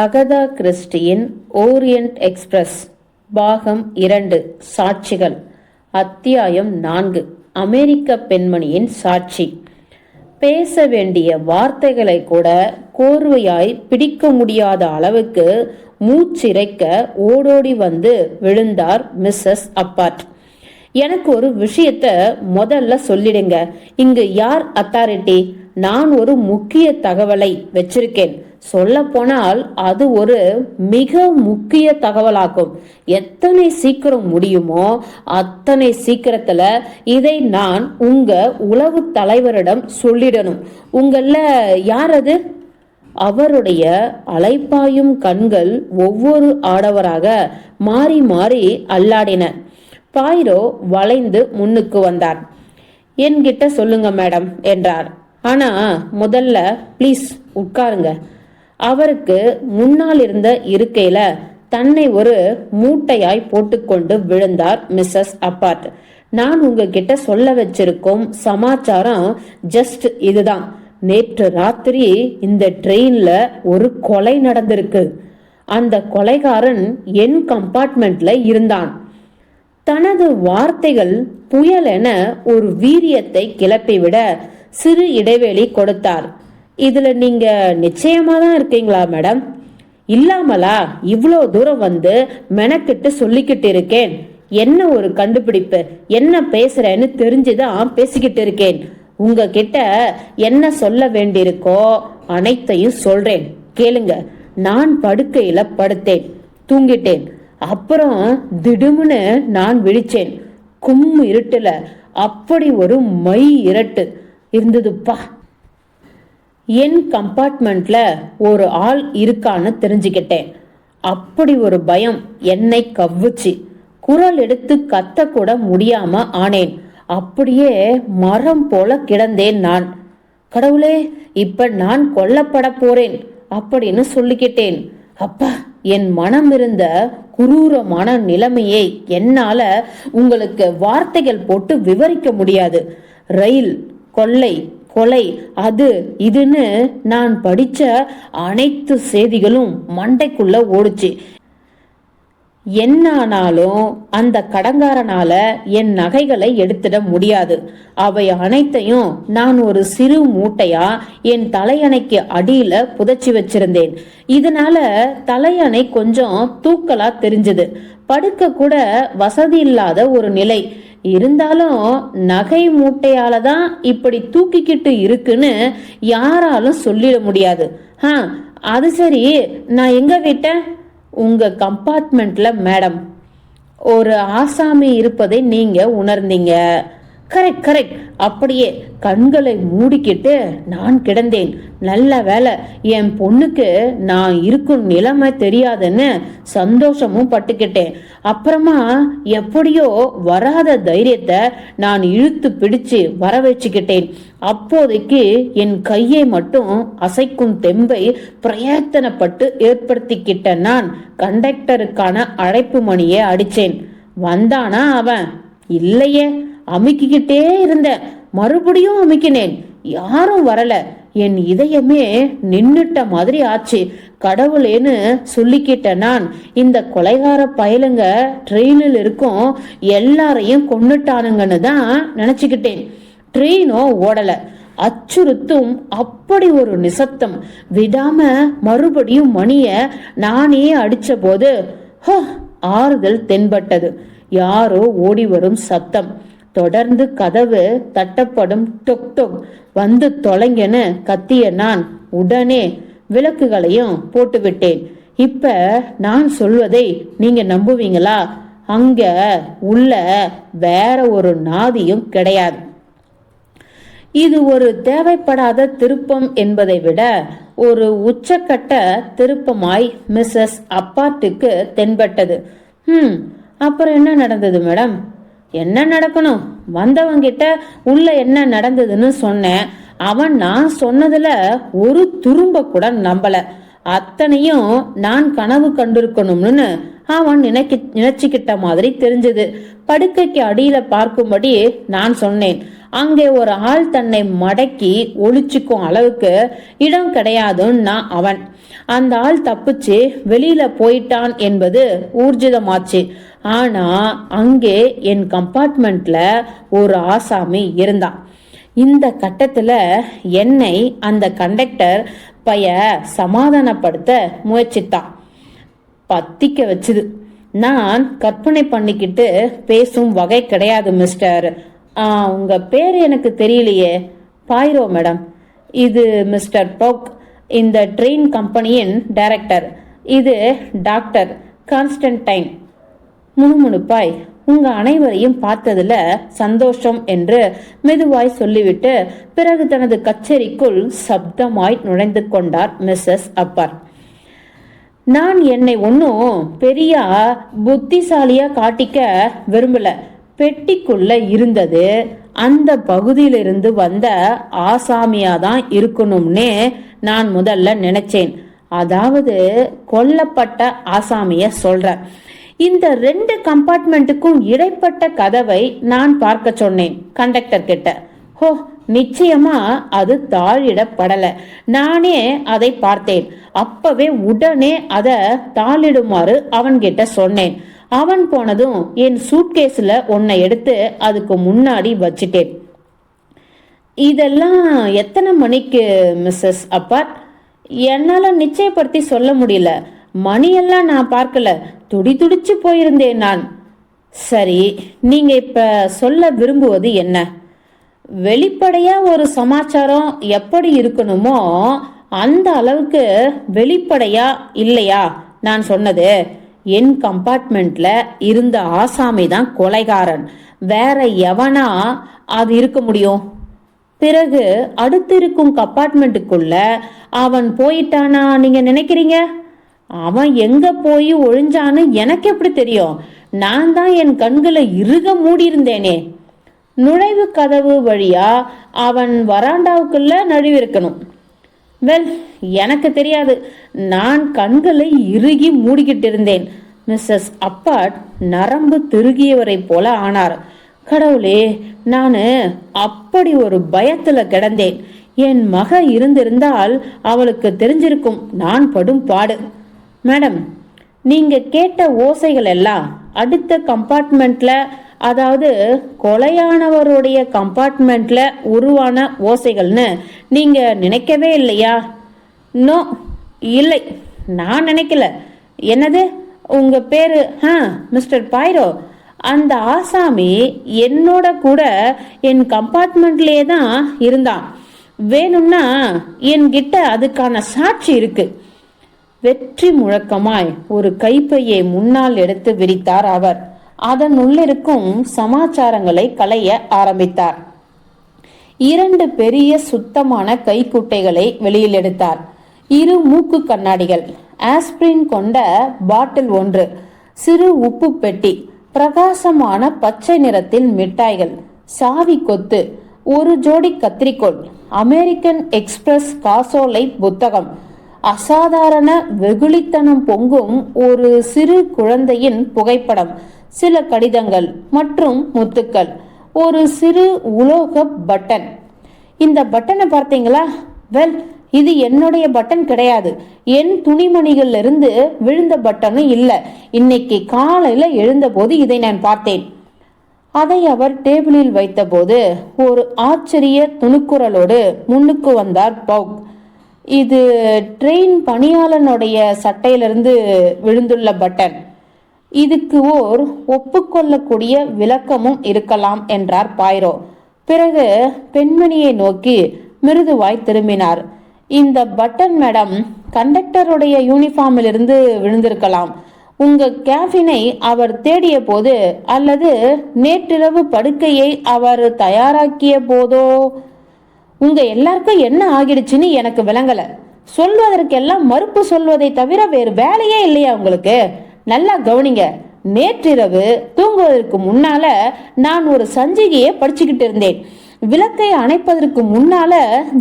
Agatha கிறிஸ்டியின் orient express பாகம் 2 சாட்சிகள் அத்தியாயம் 4 அமெரிக்க பெண்மணியின் சாட்சி. பேச வேண்டிய வார்த்தைகளை கூட கோர்வையாய் பிடிக்க முடியாத அளவுக்கு மூச்சிறைக்க ஓடோடி வந்து விழுந்தார் மிஸ்ஸஸ் அப்பார்ட். எனக்கு ஒரு விஷயத்த முதல்ல சொல்லிடுங்க. இங்கு யார் அத்தாரிட்டி? நான் ஒரு முக்கிய தகவலை வச்சிருக்கேன். சொல்ல போனால் அது ஒரு மிக முக்கிய தகவலாகும். எத்தனை சீக்கிரம் முடியுமோ அத்தனை சீக்கிரத்துல இதை நான் உங்க உளவு தலைவரிடம் சொல்லிடணும். உங்கள யார் அது? அவருடைய அலைப்பாயும் கண்கள் ஒவ்வொரு ஆடவராக மாறி மாறி அல்லாடின. பாயிரோ வளைந்து முன்னுக்கு வந்தார். என்கிட்ட சொல்லுங்க மேடம் என்றார். ஆனா முதல்ல ப்ளீஸ் உட்காருங்க. அவருக்கு முன்னால் இருந்த இருக்கையில தன்னை ஒரு மூட்டையாய் போட்டுக்கொண்டு விழுந்தார் மிஸ்ஸஸ் அப்பார்ட். நான் உங்ககிட்ட சொல்ல வச்சிருக்கும் சமாச்சாரம் ஜஸ்ட் இதுதான். நேற்று ராத்திரி இந்த ட்ரெயின்ல ஒரு கொலை நடந்திருக்கு. அந்த கொலைகாரன் என் கம்பார்ட்மெண்ட்ல இருந்தான். தனது வார்த்தைகள் புயல் என ஒரு வீரியத்தை கிளப்பிவிட சிறு இடைவெளி கொடுத்தார். இதுல நீங்க நிச்சயமா தான் இருக்கீங்களா மேடம்? இல்லாமலா இவ்வளோ தூரம் வந்து மெனக்கிட்டு சொல்லிக்கிட்டு இருக்கேன். என்ன ஒரு கண்டுபிடிப்பு? என்ன பேசுறேன்னு தெரிஞ்சுதான் பேசிக்கிட்டு இருக்கேன். உங்ககிட்ட என்ன சொல்ல வேண்டியிருக்கோ அனைத்தையும் சொல்றேன், கேளுங்க. நான் படுக்கையில படுத்தேன், தூங்கிட்டேன். அப்புறம் திடுமுன்னு நான் விழிச்சேன். கும்மு இருட்டுல அப்படி ஒரு மை இரட்டு இருந்ததுப்பா. என் கம்பார்ட்மெண்ட்ல ஒரு ஆள் இருக்கான்னு தெரிஞ்சுக்கிட்டேன். அப்படி ஒரு பயம் என்னை கவ்வுச்சு. குரல் எடுத்து கத்த கூட முடியாம ஆனேன். அப்படியே மரம் போல கிடந்தேன் நான். கடவுளே, இப்ப நான் கொல்லப்பட போறேன் அப்படின்னு சொல்லிக்கிட்டேன். அப்பா, என் மனம் இருந்த குரூரமான நிலைமையை என்னால உங்களுக்கு வார்த்தைகள் போட்டு விவரிக்க முடியாது. ரயில் கொள்ளை, கொலை, அது இதுன்னு நான் படிச்ச அனைத்து செய்திகளும் மண்டைக்குள்ள ஓடுச்சு. என்னானாலும் அந்த கடங்காரனால என் நகைகளை எடுத்துட முடியாது. அவை அனைத்தையும் நான் ஒரு சிறு மூட்டையா என் தலையணைக்கு அடியில புதைச்சி வச்சிருந்தேன். இதனால தலையணை கொஞ்சம் தூக்கலா தெரிஞ்சது. படுக்க கூட வசதி இல்லாத ஒரு நிலை. இருந்தாலும் நகை மூட்டையால தான் இப்படி தூக்கிக்கிட்டு இருக்குன்னு யாராலும் சொல்லிட முடியாது. அது சரி, நான் எங்க விட்டேன்? உங்க கம்பார்ட்மெண்ட்ல மேடம். ஒரு ஆசாமி இருப்பதை நீங்க உணர்ந்தீங்க. Correct correct. அப்படியே கண்களை மூடிக்கிட்டு நான் கிடந்தேன். நல்ல வேலை என் பொண்ணுக்கு நான் இருக்கும் நிலைமை தெரியாதுன்னு சந்தோஷமும் பட்டுக்கிட்டேன். அப்புறமா எப்படியோ வராத தைரியத்தை நான் இழுத்து பிடிச்சு வர வச்சுக்கிட்டேன். அப்போதைக்கு என் கையை மட்டும் அசைக்கும் தெம்பை பிரயத்தனப்பட்டு ஏற்படுத்திக்கிட்ட நான் கண்டக்டருக்கான அழைப்பு மணியை அடிச்சேன். வந்தானா அவன்? இல்லையே. அமுக்கிக்கிட்டே இருந்தேன். மறுபடியும் அமுக்கினேன். யாரும் வரல. என் இதயமே நின்னுட்ட மாதிரி ஆச்சு. கடவுளேன்னு சொல்லிக்கிட்ட நான் இந்த கொலைகார பயலுங்க ட்ரெயினில் இருக்கும் எல்லாரையும் கொன்னுட்டானுங்கன்னு தான் நினைச்சுக்கிட்டேன். ட்ரெயினோ ஓடல. அச்சுறுத்தும் அப்படி ஒரு நிசப்தம். விடாம மறுபடியும் மணிய நானே அடிச்ச போது ஆறுதல் தென்பட்டது. யாரோ ஓடி வரும் சத்தம். தொடர்ந்து கதவு தட்டப்படும். டொக் டொக். வந்து தொலைங்கன்னு கத்திய நான் உடனே விளக்குகளையும் போட்டுவிட்டேன். இப்ப நான் சொல்வதை நீங்க நம்புவீங்களா? அங்க உள்ள வேற ஒரு நாதியும் கிடையாது. இது ஒரு தேவைப்படாத திருப்பம் என்பதை விட ஒரு உச்சக்கட்ட திருப்பமாய் மிஸ்ஸஸ் அப்பார்ட்டுக்கு தென்பட்டது. அப்புறம் என்ன நடந்தது மேடம்? என்ன நடக்கணும்? வந்தவங்கிட்ட உள்ள என்ன நடந்ததுன்னு சொன்னேன். அவன் நான் சொன்னதுல ஒரு துரும்ப கூட நம்பல. அத்தனையும் நான் கனவு கண்டிருக்கணும்னு அவன் நினைச்சுக்கிட்ட மாதிரி தெரிஞ்சது. படுக்கைக்கு அடியில பார்க்கும்படி நான் சொன்னேன். அங்கே ஒரு ஆள் தன்னை மடக்கி ஒளிச்சுக்கும் அளவுக்கு இடம் கிடையாதுன்னா அவன். அந்த ஆள் தப்பிச்சு வெளியில போயிட்டான் என்பது ஊர்ஜிதமாச்சு. ஆனா அங்கே என் கம்பார்ட்மெண்ட்ல ஒரு ஆசாமி இருந்தான். இந்த கட்டத்துல என்னை அந்த கண்டக்டர் பைய சமாதானப்படுத்த முயற்சித்தான். பத்திக்க வச்சுது. நான் கற்பனை பண்ணிக்கிட்டு பேசும் வகை கிடையாது மிஸ்டர். உங்க பேர் எனக்கு தெரியலையே. பாயிரோ மேடம். இது மிஸ்டர் பவுக், இந்த ட்ரெயின் கம்பெனியின் டைரக்டர். இது டாக்டர் கான்ஸ்டன்டைன். முணுமுணுப்பாய், உங்க அனைவரையும் பார்த்ததுல சந்தோஷம் என்று மெதுவாய் சொல்லிவிட்டு பிறகு தனது கச்சேரிக்குள் சப்தமாய் நுழைந்து கொண்டார் மிஸ்ஸஸ் அப்பர். நான் என்னை ஒன்னும் பெரிய புத்திசாலியா காட்டிக்க விரும்பல. பெட்டிக்குள்ள இருந்தது அந்த பகுதியிலிருந்து வந்த ஆசாமியாதான் இருக்கணும்னே நான் முதல்ல நினைச்சேன். அதாவது கொல்லப்பட்ட ஆசாமிய சொல்றேன். இந்த 2 கம்பார்ட்மெண்ட்டுக்கும் இடைப்பட்ட கதவை நான் பார்க்க சொன்னேன் கண்டக்டர் கிட்ட. ஹோ, நிச்சயமா அது தாழிடப்படல. நானே அதை பார்த்தேன். அப்பவே உடனே அத தாளிடுமாறு அவன்கிட்ட சொன்னேன். அவன் போனதும் என் சூட்கேஸ்ல ஒன்னை எடுத்து அதுக்கு முன்னாடி வச்சிட்டேன். இதெல்லாம் எத்தனை மணிக்கு மிஸ்ஸஸ் அப்பர்? என்னால நிச்சயப்படுத்தி சொல்ல முடியல. மணியெல்லாம் நான் பார்க்கல. துடிச்சு போயிருந்தேன் நான். சரி, நீங்க இப்ப சொல்ல விரும்புவது என்ன? வெளிப்படையா ஒரு சமாச்சாரம் எப்படி இருக்கணுமோ அந்த அளவுக்கு வெளிப்படையா இல்லையா நான் சொன்னது? என் கம்பார்ட்மெண்ட்ல இருந்த ஆசாமி தான் கொலைகாரன். வேற எவனா அது இருக்க முடியும்? பிறகு அடுத்து இருக்கும் கம்பார்ட்மெண்ட்டுக்குள்ள அவன் போயிட்டானா நீங்க நினைக்கிறீங்க? அவன் எங்க போய் ஒழிஞ்சான்னு எனக்கு எப்படி தெரியும்? நான் தான் என் கண்களை இறுக மூடி இருந்தேனே. நுழைவு கதவு வழியா அவன் வராண்டாவுக்குள்ள நழுவிருக்கணும். வெல், எனக்கு தெரியாது. நான் கண்களை இறுகி மூடிக்கிட்டு இருந்தேன். மிஸ்ஸஸ் அப்பாட் நரம்பு திருகியவரை போல ஆனார். கடவுளே, நானு அப்படி ஒரு பயத்துல கிடந்தேன். என் மக இருந்திருந்தால் அவளுக்கு தெரிஞ்சிருக்கும் நான் படும் பாடு. மேடம், நீங்க கேட்ட ஓசைகள் எல்லாம் அடுத்த கம்பார்ட்மெண்ட்ல, அதாவது கொலையானவருடைய கம்பார்ட்மெண்ட்ல உருவான ஓசைகள்னு நீங்க நினைக்கவே இல்லையா? நோ, இல்லை, நான் நினைக்கல. என்னது உங்க பேரு? மிஸ்டர் பாயிரோ. அந்த ஆசாமி என்னோட கூட என் கம்பார்ட்மெண்ட்லயே தான் இருந்தான். வேணும்னா என்கிட்ட அதுக்கான சாட்சி இருக்கு. வெற்றி முழக்கமாய் ஒரு கைப்பையை முன்னால் எடுத்து விரித்தார் அவர். அதன் உள்ளிருக்கும் சமாச்சாரங்களை களைய ஆரம்பித்தார். 2 பெரிய சுத்தமான கைக்குட்டைகளை வெளியில் எடுத்தார். 2 மூக்கு கண்ணாடிகள், ஆஸ்பிரின் கொண்ட பாட்டில் 1, சிறு உப்பு பெட்டி, பிரகாசமான பச்சை நிறத்தில் மிட்டாய்கள், சாவி கொத்து, 1 ஜோடி கத்திரிக்கோள், அமெரிக்கன் எக்ஸ்பிரஸ் காசோலை புத்தகம், அசாதாரண வெகுளித்தனம் பொங்கும் ஒரு சிறு குழந்தையின் புகைப்படம், சில கடிதங்கள் மற்றும் முத்துக்கள், ஒரு சிறு உலோக பட்டன். இந்த பட்டனை பார்த்தீங்களா? வெல், இது என்னுடைய பட்டன் கிடையாது. என் துணிமணிகள்ல இருந்து விழுந்த பட்டனும் இல்ல. இன்னைக்கு காலையில எழுந்த போது இதை நான் பார்த்தேன். அதை அவர் டேபிளில் வைத்த போது ஒரு ஆச்சரிய துணுக்குரலோடு முன்னுக்கு வந்தார் பவுக். இது ட்ரெயின் பணியாளனுடைய சட்டையிலிருந்து விழுந்துள்ள பட்டன். இதுக்கு ஓர் ஒப்புக்கொள்ளக்கூடிய விளக்கமும் இருக்கலாம் என்றார் பாயிரோ. பிறகு பெண்மணியை நோக்கி மிருதுவாய் திரும்பினார். இந்த பட்டன் மேடம் கண்டக்டருடைய யூனிஃபார்மில் இருந்து விழுந்திருக்கலாம். உங்க கேபினை அவர் தேடிய போது அல்லது நேற்றிரவு படுக்கையை அவர் தயாராக்கிய போதோ. உங்க எல்லாருக்கும் என்ன ஆகிடுச்சுன்னு எனக்கு விளங்கல. சொல்வதற்கெல்லாம் மறுப்பு சொல்வதை தவிர வேறு வேலையே இல்லையா உங்களுக்கு? நல்லா கவனிங்க. நேற்றிரவு தூங்குவதற்கு முன்னால நான் ஒரு சஞ்சிகையை படிச்சுக்கிட்டு இருந்தேன். விளக்கை அணைப்பதற்கு முன்னால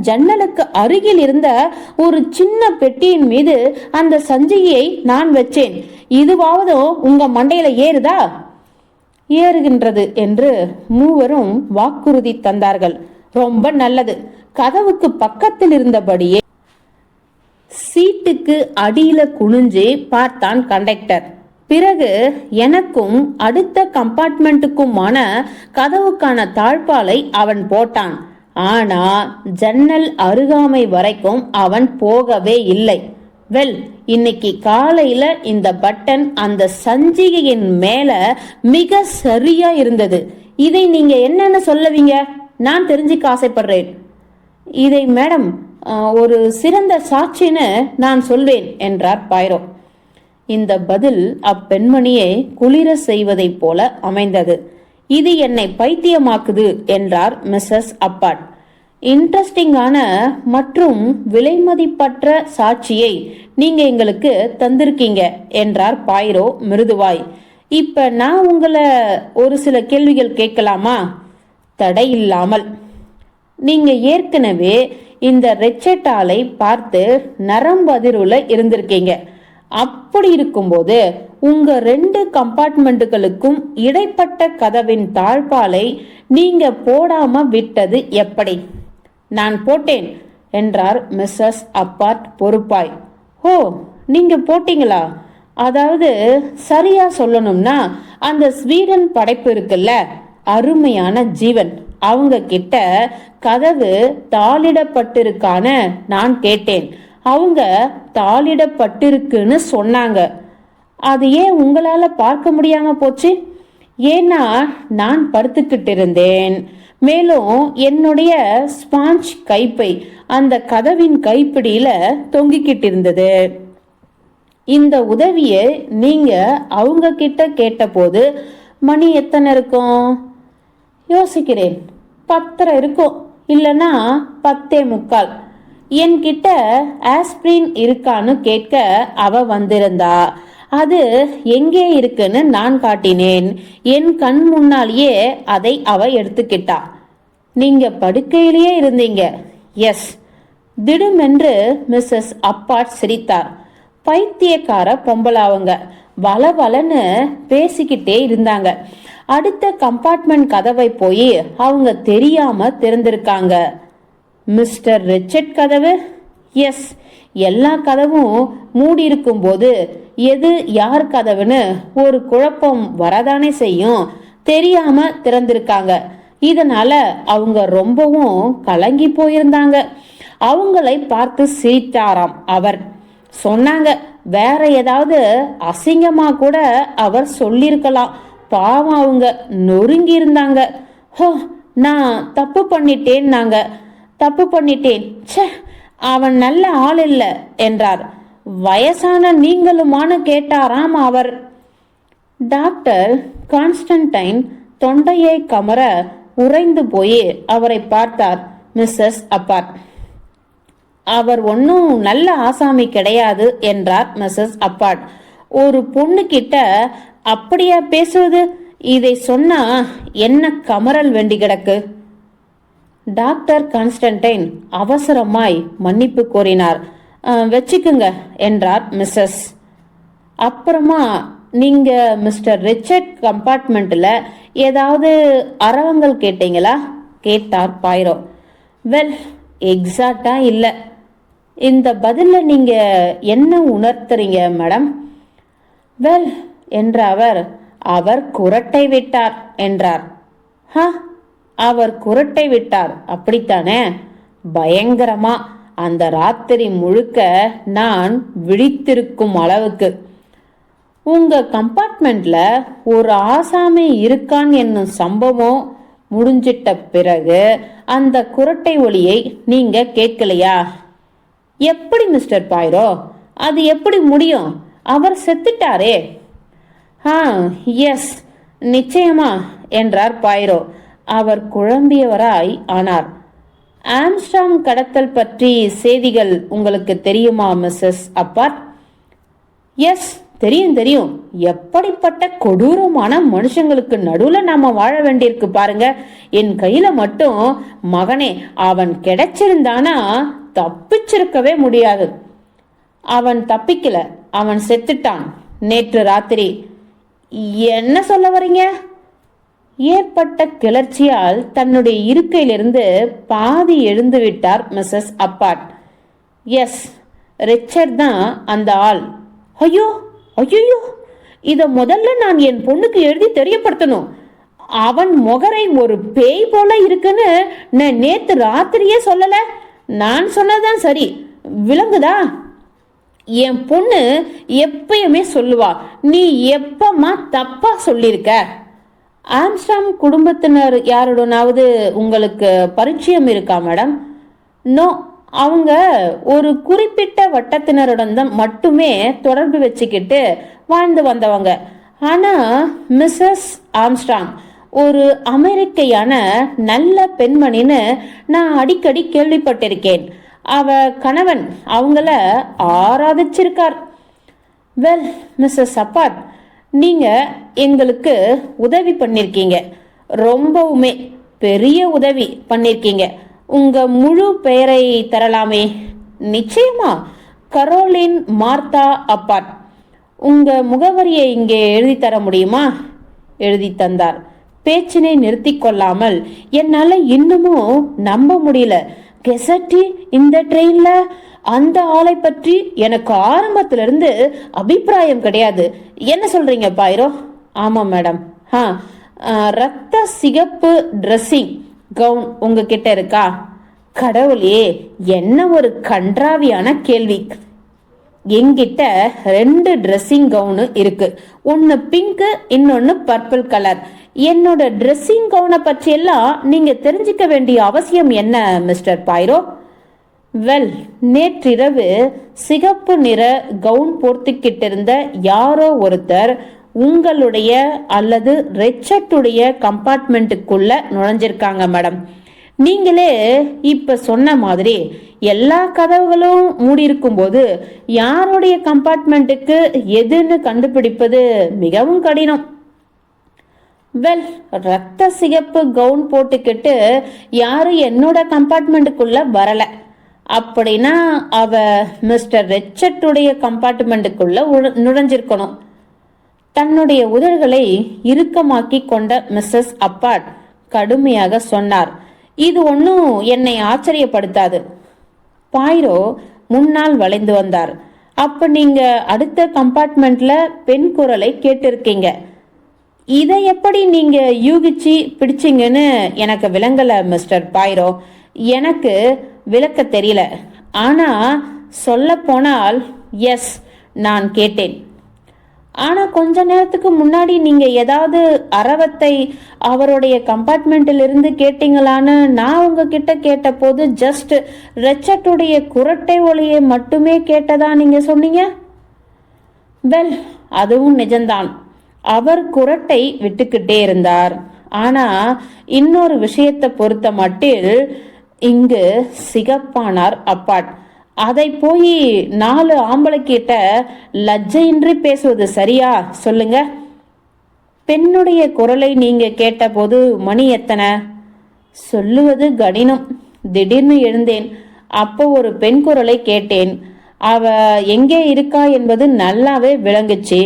ஜன்னலுக்கு அருகில் இருந்த ஒரு சின்ன பெட்டியின் மீது அந்த சஞ்சிகையை நான் வச்சேன். இதுவாவது உங்க மண்டையில ஏறுதா? ஏறுகின்றது என்று மூவரும் வாக்குறுதி தந்தார்கள். ரொம்ப நல்லது. கதவுக்கு பக்கத்தில் இருந்தபடியே சீட்டுக்கு அடியில குனிஞ்சு பார்த்தான் கண்டக்டர். பிறகு எனக்கும் அடுத்த கம்பார்ட்மெண்ட்டுக்குமான கதவுக்கான தாழ்பாலை அவன் போட்டான். ஆனா ஜன்னல் அருகாமை வரைக்கும் அவன் போகவே இல்லை. வெல், இன்னைக்கு காலையில இந்த பட்டன் அந்த சஞ்சிகையின் மேல மிக சரியா இருந்தது. இதை நீங்க என்னன்னு சொல்லுவீங்க? நான் தெரிஞ்சுக்க ஆசைப்படுறேன். இதை மேடம் ஒரு சிறந்த சாட்சின்னு நான் சொல்வேன் என்றார் பைரோ. இந்த பதில் அப்பெண்மணியை குளிர செய்வதைப் போல அமைந்தது. இது என்னை பைத்தியமாக்குது என்றார் மிஸ்ஸஸ் அப்பாட். இன்ட்ரெஸ்டிங்கான மற்றும் விலைமதிப்பற்ற சாட்சியை நீங்க எங்களுக்கு தந்திருக்கீங்க என்றார் பைரோ மிருதுவாய். இப்ப நான் உங்களை ஒரு சில கேள்விகள் கேட்கலாமா? தடையில்லாமல். நீங்க ஏற்கனவே இந்த ரெச்செட்டாலை பார்த்து நரம்பதிர்வுல இருந்திருக்கீங்க. அப்படி இருக்கும்போது உங்க 2 கம்பார்ட்மெண்ட்டுகளுக்கும் இடைப்பட்ட கதவின் தாழ்பாலை நீங்க போடாம விட்டது எப்படி? நான் போட்டேன் என்றார் மிஸ்ஸஸ் அப்பாட் பொறுப்பாய். ஓ, நீங்க போட்டீங்களா? அதாவது சரியா சொல்லணும்னா அந்த ஸ்வீடன் படைப்பு இருக்குல்ல, அருமையான ஜீவன், அவங்க கிட்ட கதவு தாளிடப்பட்டிருக்கான நான் கேட்டேன். அவங்க தாளிடப்பட்டிருக்குன்னு சொன்னாங்க. அது ஏன் உங்களால பார்க்க முடியாம போச்சு? ஏன்னா நான் படுத்துக்கிட்டு இருந்தேன். மேலும் என்னுடைய ஸ்பாஞ்ச் கைப்பை அந்த கதவின் கைப்பிடியில தொங்கிக்கிட்டு இருந்தது. இந்த உதவியை நீங்க அவங்க கிட்ட கேட்டபோது மணி எத்தனை இருக்கும்? யோசிக்கிறேன். 10:30 இருக்கும், இல்லைன்னா 10:45. என்கிட்ட ஆஸ்பிரின் இருக்கான்னு கேட்க அவ வந்திருந்தா. அது எங்கே இருக்குன்னு நான் காட்டினேன். என் கண் முன்னாலேயே அதை அவ எடுத்துக்கிட்டா. நீங்க படுக்கையிலேயே இருந்தீங்க. எஸ். திடுமென்று மிஸ்ஸஸ் அப்பாட் சிரித்தார். பைத்தியக்கார பொம்பளாவங்க வளவலன்னு பேசிக்கிட்டே இருந்தாங்க. அடுத்த கம்பார்ட்மெண்ட் கதவை போய் அவங்க தெரியாம திறந்திருக்காங்க. மிஸ்டர் ரிச்சர்ட் கதவு? எஸ். எல்லா கதவும் மூடி இருக்கும் போது எது யார் கதவுன்னு ஒரு குழப்பம் வரதானே செய்யும். தெரியாம திறந்திருக்காங்க. இதனால அவங்க ரொம்பவும் கலங்கி போயிருந்தாங்க. அவங்களை பார்த்து சிரித்தாராம் அவர். சொன்னாங்க, வேற ஏதாவது அசிங்கமா கூட அவர் சொல்லிருக்கலாம். பாவம், அவங்க நொறுங்கி இருந்தாங்க. ஹோ, நான் தப்பு பண்ணிட்டேன். தப்பு பண்ணிட்டேன். ச்சே, அவன் நல்ல ஆள் இல்ல என்றார். வயசான நீங்களுமான கேட்டாராம் அவர். டாக்டர் கான்ஸ்டன்டைன் தொண்டையை கமர உறைந்து போய் அவரை பார்த்தார் மிஸ்ஸஸ் அப்பாட். அவர் ஒன்னும் நல்ல ஆசாமி கிடையாது என்றார் மிஸ்ஸஸ் அப்பாட். ஒரு பொண்ணு கிட்ட அப்படியா பேசுவது? இதை சொன்னா என்ன கமரல் வேண்டி கிடக்கு? டாக்டர் கான்ஸ்டன்டைன் அவசரமாய் மன்னிப்பு கோரினார். வச்சுக்குங்க என்றார் மிஸ்ஸஸ். அப்புறமா நீங்க மிஸ்டர் ரிச்சர்ட் கம்பார்ட்மெண்ட்ல ஏதாவது அரவங்கள் கேட்டீங்களா கேட்டார் பைரோ. வெல், எக்ஸாக்டா இல்ல. இந்த பதில நீங்க என்ன உணர்த்துறீங்க மேடம்? வெல் என்ற அவர் குரட்டை விட்டார் என்றார். அவர் குரட்டை விட்டார், அப்படித்தானே? பயங்கரமா. அந்த ராத்திரி முழுக்க நான் விழித்திருக்கும் அளவுக்கு. உங்க கம்பார்ட்மெண்ட்ல ஒரு ஆசாமி இருக்கான் என்னும் சம்பவம் முடிஞ்சிட்ட பிறகு அந்த குரட்டை ஒலியை நீங்க கேட்கலையா? எப்படி மிஸ்டர் பைரோ? அது எப்படி முடியும்? அவர் செத்துட்டாரே. எஸ், நிச்சயமா என்றார் பைரோ. அவர் குழம்பியவராய் ஆனார். ஆம்ஸ்டாங் கடத்தல் பற்றி செய்திகள் உங்களுக்கு தெரியுமா மிஸ்ஸஸ் அப்பாட்? எஸ், தெரியும். எப்படிப்பட்ட கொடூரமான மனுஷங்களுக்கு நடுவுல நாம வாழ வேண்டியிருக்கு பாருங்க. என் கையில மட்டும் மகனே அவன் கிடைச்சிருந்தானா தப்பிச்சிருக்கவே முடியாது. அவன் தப்பிக்கல, அவன் செத்துட்டான் நேற்று ராத்திரி. என்ன சொல்ல வரீங்க? ஏற்பட்ட கிளர்ச்சியால் தன்னுடைய இருக்கையிலிருந்து பாதி எழுந்து விட்டார் மிஸ்ஸஸ் அப்பாட். எஸ், ரிச்சர்ட் தான் அந்த ஆள். ஐயோ ஐயோ, இத முதல்ல நான் என் பொண்ணுக்கு எழுதி தெரியப்படுத்தணும். அவன் முகரை ஒரு பேய் போல இருக்குன்னு நான் நேத்து ராத்திரியே சொல்லல. நான் சொன்னதான் சரி, விளங்குதா? என் பொண்ணு எப்பயுமே சொல்லுவா, நீ எப்பமா தப்பா சொல்லிருக்க. ஆம்ஸ்டாம் குடும்பத்தினர் யாருடனாவது உங்களுக்கு பரிச்சயம் இருக்கா மேடம்? நோ, அவங்க ஒரு குறிப்பிட்ட வட்டத்தினருடன் தான் மட்டுமே தொடர்பு வச்சுக்கிட்டு வாழ்ந்து வந்தவங்க. ஆனா மிஸ்ஸஸ் ஆம்ஸ்டாங் ஒரு அமெரிக்கையான நல்ல பெண்மணின்னு நான் அடிக்கடி கேள்விப்பட்டிருக்கேன். அவ கணவன் அவங்கள ஆராதிச்சிருக்கார். வெல் மிஸ்ஸஸ் அப்பாட், நீங்க எங்களுக்கு உதவி பண்ணிருக்கீங்க, ரொம்பவுமே பெரிய உதவி பண்ணிருக்கீங்க. உங்க முழு பெயரை தரலாமே? நிச்சயமா, கரோலின் மார்த்தா அப்பாட். உங்க முகவரியை இங்கே எழுதி தர முடியுமா? எழுதி தந்தார். பேச்சினை நிறுத்தி கொள்ளாமல், என்னால இன்னமும் நம்ப முடியல. கெசட்டி இந்த ட்ரெயின்ல? அந்த ஆளை பற்றி எனக்கு ஆரம்பத்துல இருந்து அபிப்பிராயம் கிடையாது. என்ன சொல்றீங்க பாயிரோ? ஆமா மேடம். ரத்த சிகப்பு ட்ரெஸ்ஸிங் கவுன் உங்ககிட்ட இருக்கா? கடவுளே, என்ன ஒரு கன்றாவியான கேள்வி. என்கிட்ட 2 ட்ரெஸ்ஸிங் கவுனு இருக்கு. ஒன்னு பிங்க், இன்னொன்னு பர்பிள் கலர். என்னோட ட்ரெஸ்ஸிங் கவுனை பற்றி எல்லாம் நீங்க தெரிஞ்சுக்க வேண்டிய அவசியம் என்ன மிஸ்டர் பாயிரோ? வெல், நேற்றிரவு சிகப்பு நிற கவுன் போர்த்திக்கிட்டு இருந்த யாரோ ஒருத்தர் உங்களுடைய அல்லது ரெச்சர்டுடைய கம்பார்ட்மெண்ட்டுக்குள்ள நுழைஞ்சிருக்காங்க மேடம். நீங்களே இப்ப சொன்ன மாதிரி எல்லா கதவுகளும் மூடி இருக்கும் போது யாருடைய கம்பார்ட்மெண்ட்டுக்கு எதுன்னு கண்டுபிடிப்பது மிகவும் கடினம். வெல், ரத்த சிகப்பு கவுன் போட்டுக்கிட்டு யாரும் என்னோட கம்பார்ட்மெண்ட்டுக்குள்ள வரல. அப்படின்னா அவ மிஸ்டர் ரெச்சர்டுடைய கம்பார்ட்மெண்ட்டுக்குள்ள நுழைஞ்சிருக்கணும். தன்னுடைய உதடுகளை இறுக்கமாக்கி கொண்ட மிஸ்ஸஸ் அப்பாட் கடுமையாக சொன்னார். இது ஒன்னும் என்னை ஆச்சரியப்படுத்தாது. பாயிரோ முன்னால் வளைந்து வந்தார். அப்ப நீங்க அடுத்த கம்பார்ட்மெண்ட்ல பெண் குரலை கேட்டிருக்கீங்க. இதை எப்படி நீங்க யூகிச்சு பிடிச்சிங்கன்னு எனக்கு விளங்கல மிஸ்டர் பாயிரோ. எனக்கு விளக்க தெரியல. ஆனா சொல்ல போனால் எஸ், நான் கேட்டேன். ஆனா கொஞ்ச நேரத்துக்கு முன்னாடி நீங்க ஏதாவது அரவத்தை அவருடைய கம்பார்ட்மெண்ட்டில் இருந்து கேட்டீங்களான்னு நான் உங்ககிட்ட கேட்ட போது ஜஸ்ட் ரெச்சர்டுடைய குரட்டை ஒளியை மட்டுமே கேட்டதா நீங்க சொன்னீங்க. வெல், அதுவும் நிஜம்தான். அவர் குரட்டை விட்டுக்கிட்டே இருந்தார். ஆனா இன்னொரு விஷயத்தை பொறுத்த மட்டில் இங்கு சிகப்பானார் அப்பாட். அதை போய் 4 ஆம்பளை கிட்ட லஜ்ஜையின்றி பேசுவது சரியா சொல்லுங்க? பெண்ணுடைய குரலை நீங்க கேட்டபோது மணி எத்தனை? சொல்லுவது கடினம். திடீர்னு எழுந்தேன். அப்போ ஒரு பெண் குரலை கேட்டேன். அவ எங்கே இருக்கா என்பது நல்லாவே விளங்குச்சு.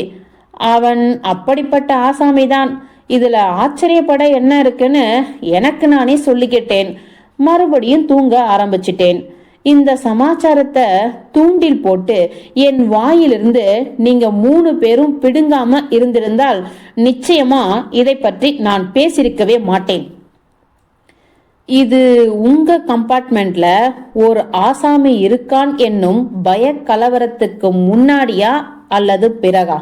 அவன் அப்படிப்பட்ட ஆசாமிதான். இதுல ஆச்சரியப்பட என்ன இருக்குன்னு எனக்கு நானே சொல்லிக்கிட்டேன். மறுபடியும் தூங்க ஆரம்பிச்சிட்டேன். இந்த சமாச்சாரத்தை தூண்டில் போட்டு என் வாயிலிருந்து நீங்க 3 பேரும் பிடுங்காம இருந்திருந்தால் நிச்சயமா இதை பற்றி நான் பேசியிருக்கவே மாட்டேன். இது உங்க கம்பார்ட்மெண்ட்ல ஒரு ஆசாமி இருக்கான் என்னும் பய கலவரத்துக்கு முன்னாடியா அல்லது பிறகா?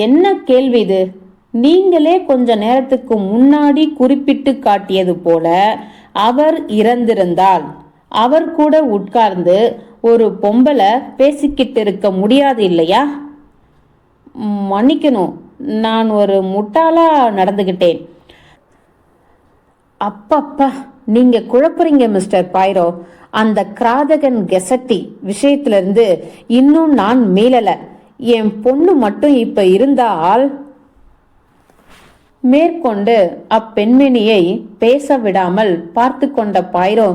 என்ன கேள்வி இது? நீங்களே கொஞ்ச நேரத்துக்கு முன்னாடி குறிப்பிட்டு காட்டியது போல அவர் இறந்திருந்தால் அவர் கூட உட்கார்ந்து ஒரு பொம்பளை பேசிக்கிட்டு இருக்க முடியாது இல்லையா? மன்னிக்கணும், நான் ஒரு முட்டாளா நடந்துகிட்டேன். அப்பப்பா, நீங்க குழப்புறீங்க மிஸ்டர் பாயிரோ. அந்த கிராதகன் கெசட்டி விஷயத்திலிருந்து இன்னும் நான் மீளல. என் பொண்ணு மட்டும் இப்ப இருந்தால். மேற்கொண்டு அப்பெண்மணியை பேச விடாமல் பார்த்து கொண்ட பாயிரோ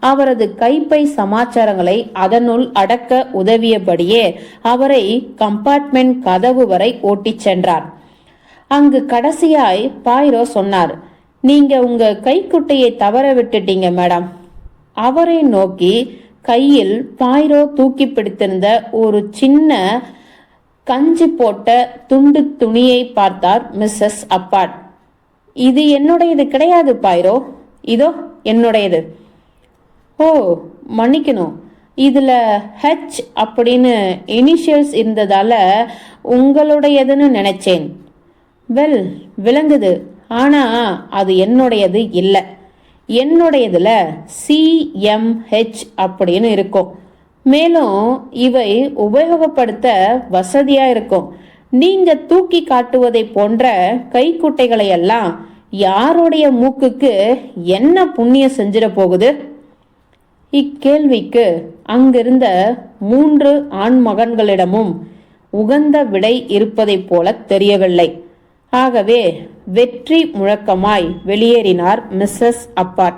அவரது கைப்பை சமாச்சாரங்களை அதனுள் அடக்க உதவியபடியே அவரை கம்பார்ட்மெண்ட் கதவு வரை ஓட்டிச் சென்றார். அங்கு கடைசியாய் பாயிரோ சொன்னார், நீங்க உங்க கைக்குட்டையை தவற விட்டுட்டீங்க மேடம். அவரை நோக்கி கையில் பாயிரோ தூக்கி பிடித்திருந்த ஒரு சின்ன கஞ்சி போட்ட துண்டு துணியை பார்த்தார் மிஸ்ஸஸ் அப்பாட். இது என்னுடையது கிடையாது பாயிரோ, இதோ என்னுடையது. ஓ, மன்னிக்கணும், இதுல ஹெச் அப்படின்னு இனிஷியல்ஸ் இருந்ததால உங்களுடையதுன்னு நினைச்சேன். வெல், விளங்குது, ஆனா அது என்னுடையது இல்லை. என்னுடையதுல CMH அப்படின்னு இருக்கும். மேலும் இவை உபயோகப்படுத்த வசதியா இருக்கும். நீங்க தூக்கி காட்டுவதை போன்ற கைக்குட்டைகளை எல்லாம் யாருடைய மூக்குக்கு என்ன புண்ணியம் செஞ்சிட போகுது? இக்கேள்விக்கு அங்கிருந்த 3 ஆண் மகன்களிடமும் உகந்த விடை இருப்பதைப் போல தெரியவில்லை. ஆகவே வெற்றி முழக்கமாய் வெளியேறினார் மிஸ்ஸஸ் அப்பாட்.